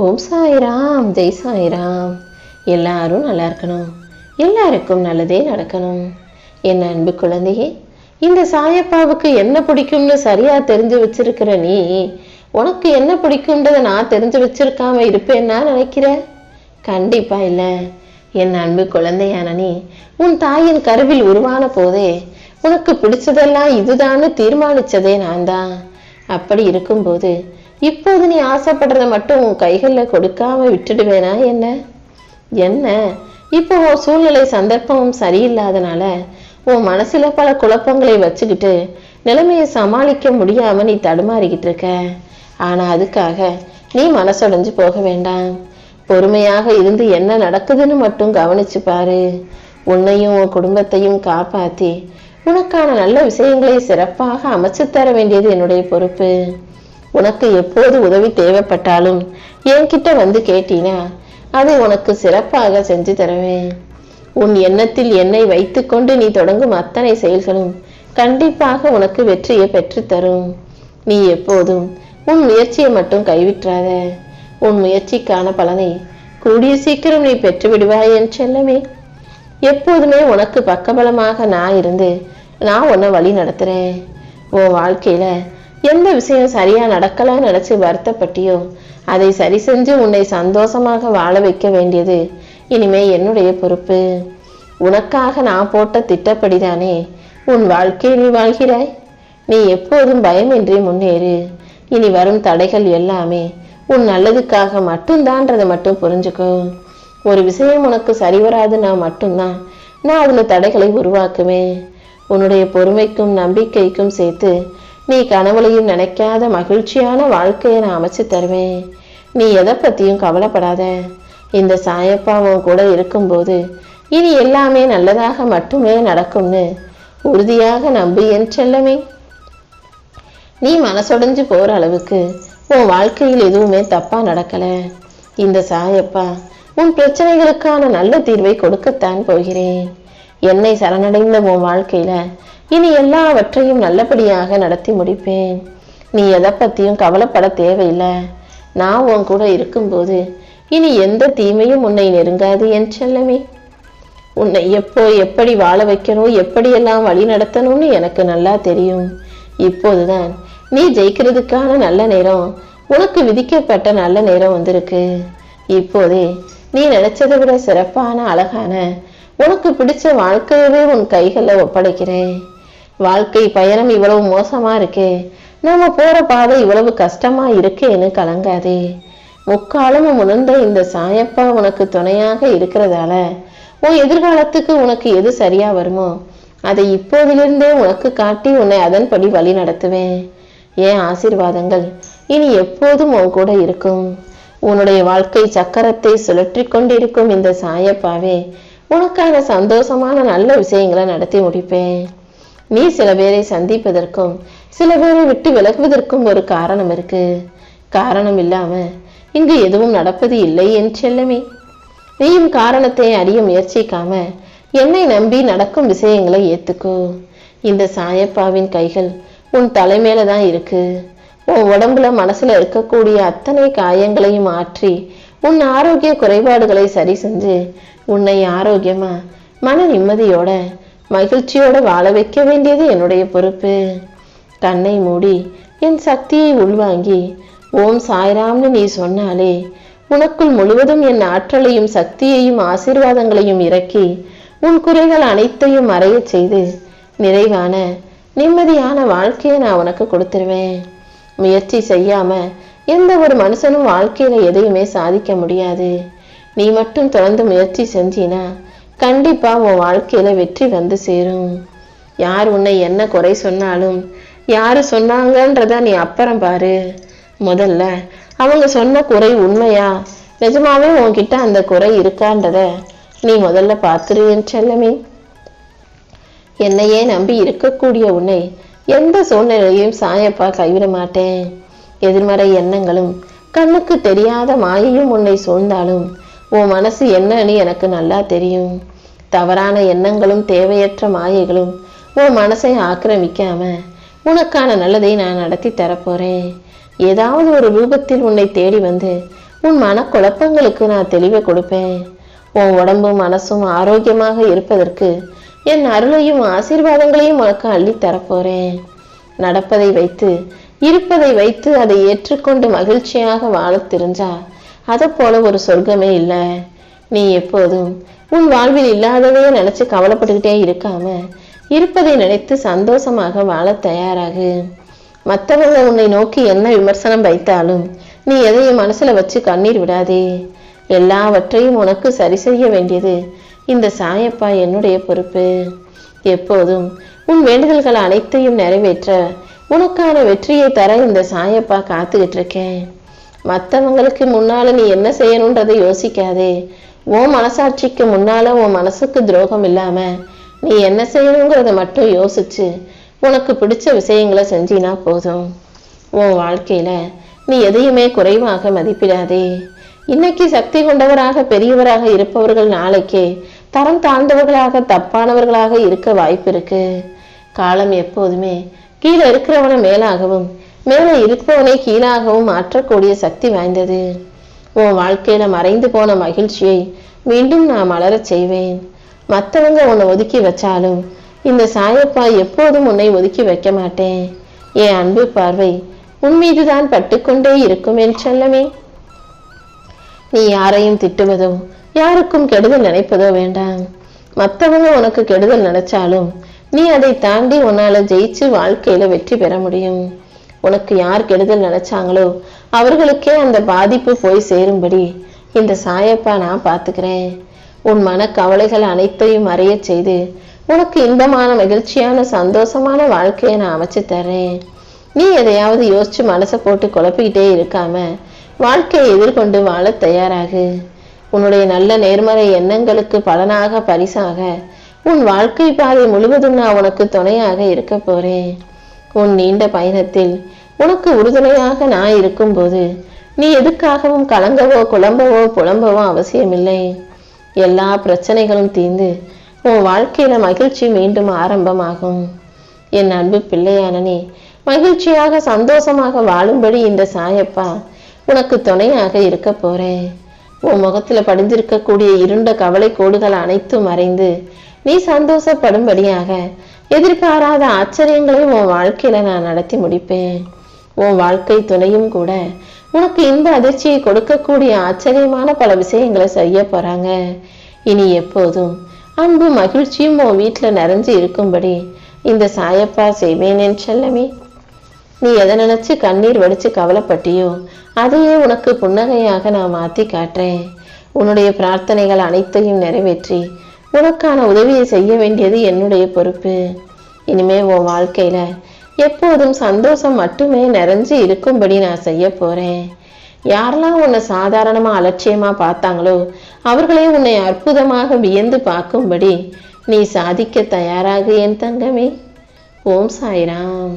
ஓம் சாய்ராம், ஜெய் சாய்ராம். எல்லாரும் நல்லா இருக்கணும், எல்லாருக்கும் நல்லதே நடக்கணும். என் அன்பு குழந்தையே, இந்த சாயப்பாவுக்கு என்ன பிடிக்கும்னு சரியா தெரிஞ்சு வச்சிருக்கிற நீ, உனக்கு என்ன பிடிக்கும்ன்றத நான் தெரிஞ்சு வச்சிருக்காம இருப்பேன்னா நினைக்கிற? கண்டிப்பா இல்லை. என் அன்பு குழந்தையான நீ உன் தாயின் கருவில் உருவான போதே உனக்கு பிடிச்சதெல்லாம் இதுதான்னு தீர்மானிச்சதே நான் தான். அப்படி இருக்கும்போது இப்போது நீ ஆசைப்படுறத மட்டும் உன் கைகளில் கொடுக்காம விட்டுடுவேனா என்ன? என்ன இப்போ உன் சூழ்நிலை சந்தர்ப்பமும் சரியில்லாதனால உன் மனசுல பல குழப்பங்களை வச்சுக்கிட்டு நிலைமையை சமாளிக்க முடியாம நீ தடுமாறிக்கிட்டு இருக்க. ஆனா அதுக்காக நீ மனசுடைஞ்சு போக வேண்டாம். பொறுமையாக இருந்து என்ன நடக்குதுன்னு மட்டும் கவனிச்சு பாரு. உன்னையும் உன் குடும்பத்தையும் காப்பாத்தி உனக்கான நல்ல விஷயங்களை சிறப்பாக அமைச்சு தர வேண்டியது என்னுடைய பொறுப்பு. உனக்கு எப்போது உதவி தேவைப்பட்டாலும் என்கிட்ட வந்து கேட்டீனா அதை உனக்கு சிறப்பாக செஞ்சு தருவேன். உன் எண்ணத்தில் என்னை வைத்துக்கொண்டு நீ தொடங்கும் அத்தனை செயல்களும் கண்டிப்பாக உனக்கு வெற்றியை பெற்றுத்தரும். நீ எப்போதும் உன் முயற்சியை மட்டும் கைவிட்டாத. உன் முயற்சிக்கான பலனை கூடிய சீக்கிரம் நீ பெற்று விடுவாய் என் செல்லமே. எப்போதுமே உனக்கு பக்கபலமாக நான் இருந்து நான் உன்னை வழி நடத்துறேன். உன் வாழ்க்கையில எந்த விஷயம் சரியா நடக்கலாம்னு நினைச்சு வருத்தப்பட்டியோ அதை சரி செஞ்சு உன்னை சந்தோஷமாக வாழ வைக்க வேண்டியது இனிமே என்னுடைய பொறுப்பு. உனக்காக நான் போட்ட திட்டப்படிதானே உன் வாழ்க்கையை நீ வாழ்கிறாய். நீ எப்போதும் பயமின்றி முன்னேறு. இனி வரும் தடைகள் எல்லாமே உன் நல்லதுக்காக மட்டும்தான்றதை மட்டும் புரிஞ்சுக்கோ. ஒரு விஷயம் உனக்கு சரிவராதுன்னா மட்டும்தான் நான் அதுல தடைகளை உருவாக்குவேன். உன்னுடைய பொறுமைக்கும் நம்பிக்கைக்கும் சேர்த்து நீ கனவுலையும் நினைக்காத மகிழ்ச்சியான வாழ்க்கையை நான் அமைச்சு தருவேன். நீ எதை பத்தியும் கவலைப்படாத. இந்த சாயப்பாவும் கூட இருக்கும்போது இனி எல்லாமே நல்லதாக மட்டுமே நடக்கும்னு உறுதியாக நம்பு என் செல்லமே. நீ மனசுடைஞ்சு போற அளவுக்கு உன் வாழ்க்கையில் எதுவுமே தப்பா நடக்கல. இந்த சாயப்பா உன் பிரச்சனைகளுக்கான நல்ல தீர்வை கொடுக்கத்தான் போகிறேன். என்னை சரணடைந்த உன் வாழ்க்கையில இனி எல்லாவற்றையும் நல்லபடியாக நடத்தி முடிப்பேன். நீ எதை பத்தியும் கவலைப்பட தேவையில்லை. நான் உன் கூட இருக்கும்போது இனி எந்த தீமையும் உன்னை நெருங்காது என் செல்லமே. உன்னை எப்போ எப்படி வாழ வைக்கணும், எப்படியெல்லாம் வழி நடத்தணும்னு எனக்கு நல்லா தெரியும். இப்போதுதான் நீ ஜெயிக்கிறதுக்கான நல்ல நேரம், உனக்கு விதிக்கப்பட்ட நல்ல நேரம் வந்திருக்கு. இப்போதே நீ நினைச்சதை விட சிறப்பான அழகான உனக்கு பிடிச்ச வாழ்க்கையவே உன் கைகளில் ஒப்படைக்கிறேன். வாழ்க்கை பயணம் இவ்வளவு மோசமா இருக்கே, நாம போற பாதை இவ்வளவு கஷ்டமா இருக்கேன்னு கலங்காதே. முக்காலமும் உணர்ந்த இந்த சாயப்பா உனக்கு துணையாக இருக்கிறதால உன் எதிர்காலத்துக்கு உனக்கு எது சரியா வருமோ அதை இப்போதிலிருந்தே உனக்கு காட்டி உன்னை அதன்படி வழி நடத்துவேன். என் ஆசீர்வாதங்கள் இனி எப்போதும் உன் கூட இருக்கும். உன்னுடைய வாழ்க்கை சக்கரத்தை சுழற்றி கொண்டிருக்கும் இந்த சாயப்பாவே உனக்கான சந்தோஷமான நல்ல விஷயங்களை நடத்தி முடிப்பேன். நீ சில பேரை சந்திப்பதற்கும் சில பேரை விட்டு விலகுவதற்கும் ஒரு காரணம் இருக்கு. காரணம் இல்லாம இங்கு எதுவும் நடப்பது இல்லை என் செல்லமே. நீயும் காரணத்தை அறிய முயற்சிக்காம என்னை நம்பி நடக்கும் விஷயங்களை ஏத்துக்கோ. இந்த சாயப்பாவின் கைகள் உன் தலைமையில இருக்கு. உன் உடம்புல மனசுல இருக்கக்கூடிய அத்தனை காயங்களையும் ஆற்றி உன் ஆரோக்கிய குறைபாடுகளை சரி செஞ்சு உன்னை ஆரோக்கியமா மன நிம்மதியோட மகிழ்ச்சியோட வாழ வைக்க வேண்டியது என்னுடைய பொறுப்பு. கண்ணை மூடி என் சக்தியை உள்வாங்கி ஓம் சாய்ராம்னு நீ சொன்னாலே உனக்குள் முழுவதும் என் ஆற்றலையும் சக்தியையும் ஆசீர்வாதங்களையும் இறக்கி உன் குறைகள் அனைத்தையும் மறைய செய்து நிறைவான நிம்மதியான வாழ்க்கையை நான் உனக்கு கொடுத்துருவேன். முயற்சி செய்யாம எந்த ஒரு மனுஷனும் வாழ்க்கையில எதையுமே சாதிக்க முடியாது. நீ மட்டும் தொடர்ந்து முயற்சி செஞ்சினா கண்டிப்பா உன் வாழ்க்கையில வெற்றி வந்து சேரும். யார் உன்னை என்ன குறை சொன்னாலும் யாரு சொன்னாங்கன்றத நீ அப்புறம் பாரு. முதல்ல அவங்க சொன்ன குறை உண்மையா, நிஜமாவே உன்கிட்ட அந்த குறை இருக்கான்றத நீ முதல்ல பார்த்துருவேன் செல்லமே. என்னையே நம்பி இருக்கக்கூடிய உன்னை எந்த சூழ்நிலையும் சாயப்பா கைவிட மாட்டேன். எதிர்மறை எண்ணங்களும் கண்ணுக்கு தெரியாத மாயையும் உன்னை சூழ்ந்தாலும் உன் மனசு என்னன்னு எனக்கு நல்லா தெரியும். தவறான எண்ணங்களும் தேவையற்ற மாயைகளும் உன் மனசை ஆக்கிரமிக்காம உனக்கான நல்லதை நான் நடத்தி தரப்போறேன். ஏதாவது ஒரு ரூபத்தில் உன்னை தேடி வந்து உன் மனக்குழப்பங்களுக்கு நான் தெளிவை கொடுப்பேன். உன் உடம்பும் மனசும் ஆரோக்கியமாக இருப்பதற்கு என் அருளையும் ஆசீர்வாதங்களையும் உனக்கு அள்ளி தரப்போறேன். நடப்பதை வைத்து இருப்பதை வைத்து அதை ஏற்றுக்கொண்டு மகிழ்ச்சியாக வாழத் தெரிஞ்சா அதை போல ஒரு சொர்க்கமே இல்லை. நீ எப்போதும் உன் வாழ்வில் இல்லாததையே நினைச்சு கவலைப்பட்டுக்கிட்டே இருக்காம இருப்பதை நினைத்து சந்தோஷமாக வாழ தயாராகு. மற்றவங்க உன்னை நோக்கி என்ன விமர்சனம் வைத்தாலும் நீ எதையும் மனசுல வச்சு கண்ணீர் விடாதே. எல்லாவற்றையும் உனக்கு சரி செய்ய வேண்டியது இந்த சாயப்பா என்னுடைய பொறுப்பு. எப்போதும் உன் வேண்டுதல்கள் அனைத்தையும் நிறைவேற்ற உனக்கான வெற்றியை தர இந்த சாயப்பா காத்துக்கிட்டு இருக்கேன். மற்றவங்களுக்கு முன்னால நீ என்ன செய்யணுன்றதை யோசிக்காதே. உன் மனசாட்சிக்கு முன்னால உன் மனசுக்கு துரோகம் இல்லாம நீ என்ன செய்யணுங்கிறத மட்டும் யோசிச்சு உனக்கு பிடிச்ச விஷயங்களை செஞ்சினா போதும். உன் வாழ்க்கையில நீ எதையுமே குறைவாக மதிப்பிடாதே. இன்னைக்கு சக்தி கொண்டவராக பெரியவராக இருப்பவர்கள் நாளைக்கே தரம் தாழ்ந்தவர்களாக தப்பானவர்களாக இருக்க வாய்ப்பு இருக்கு. காலம் எப்போதுமே கீழே இருக்கிறவனை மேலாகவும் மேலே இருப்பவனை கீழாகவும் மாற்றக்கூடிய சக்தி வாய்ந்தது. உன் வாழ்க்கையில மறைந்து போன மகிழ்ச்சியை மீண்டும் நான் மலரச் செய்வேன். மற்றவங்க உன்னை ஒதுக்கி வச்சாலும் இந்த சாயப்பா எப்போதும் உன்னை ஒதுக்கி வைக்க மாட்டேன். என் அன்பு பார்வை உன் மீதுதான் பட்டுக்கொண்டே இருக்கும் என் செல்லமே. நீ யாரையும் திட்டுவதோ யாருக்கும் கெடுதல் நினைப்பதோ வேண்டாம். மற்றவங்க உனக்கு கெடுதல் நினைச்சாலும் நீ அதை தாண்டி உன்னால ஜெயிச்சு வாழ்க்கையில வெற்றி பெற முடியும். உனக்கு யார் கெடுதல் நினைச்சாங்களோ அவர்களுக்கே அந்த பாதிப்பு போய் சேரும்படி இந்த சாயப்பா நான் பார்த்துக்கிறேன். உன் மன கவலைகள் அனைத்தையும் அறிய செய்து உனக்கு இன்பமான மகிழ்ச்சியான சந்தோஷமான வாழ்க்கையை நான் அமைச்சு தர்றேன். நீ எதையாவது யோசிச்சு மனசை போட்டு குழப்பிக்கிட்டே இருக்காம வாழ்க்கையை எதிர்கொண்டு வாழ தயாராகு. உன்னுடைய நல்ல நேர்மறை எண்ணங்களுக்கு பலனாக பரிசாக உன் வாழ்க்கை பாதை முழுவதும் நான் உனக்கு துணையாக இருக்க போறேன். உன் நீண்ட பயணத்தில் உனக்கு உறுதுணையாக நான் இருக்கும்போது நீ எதுக்காகவும் கலங்கவோ குழம்பவோ புலம்பவோ அவசியமில்லை. எல்லா பிரச்சனைகளும் தீர்ந்து உன் வாழ்க்கையில மகிழ்ச்சி மீண்டும் ஆரம்பமாகும். என் அன்பு பிள்ளையான நீ மகிழ்ச்சியாக சந்தோஷமாக வாழும்படி இந்த சாயப்பா உனக்கு துணையாக இருக்க போறேன். உன் முகத்துல படிந்திருக்கக்கூடிய இருண்ட கவலை கோடுகள் அனைத்தும் மறைந்து நீ சந்தோஷப்படும்படியாக எதிர்பாராத ஆச்சரியங்களை உன் வாழ்க்கையில நான் நடத்தி முடிப்பேன். உன் வாழ்க்கை துணையும் கூட உனக்கு இன்ப அதிர்ச்சியை கொடுக்கக்கூடிய ஆச்சரியமான பல விஷயங்களை செய்ய போறாங்க. இனி எப்போதும் அன்பு மகிழ்ச்சியும் உன் வீட்டுல நிறைஞ்சு இருக்கும்படி இந்த சாயப்பா செய்வேன் என் செல்லமே. நீ எதை நினைச்சு கண்ணீர் வடிச்சு கவலைப்பட்டியோ அதையே உனக்கு புன்னகையாக நான் மாத்தி காட்டுறேன். உன்னுடைய பிரார்த்தனைகள் அனைத்தையும் நிறைவேற்றி உனக்கான உதவியை செய்ய வேண்டியது என்னுடைய பொறுப்பு. இனிமே உன் வாழ்க்கையில எப்போதும் சந்தோஷம் மட்டுமே நிறைஞ்சு இருக்கும்படி நான் செய்ய போறேன். யாரெல்லாம் உன்னை சாதாரணமா அலட்சியமா பார்த்தாங்களோ அவர்களே உன்னை அற்புதமாக வியந்து பார்க்கும்படி நீ சாதிக்க தயாராகு என் தங்கமே. ஓம் சாய்ராம்.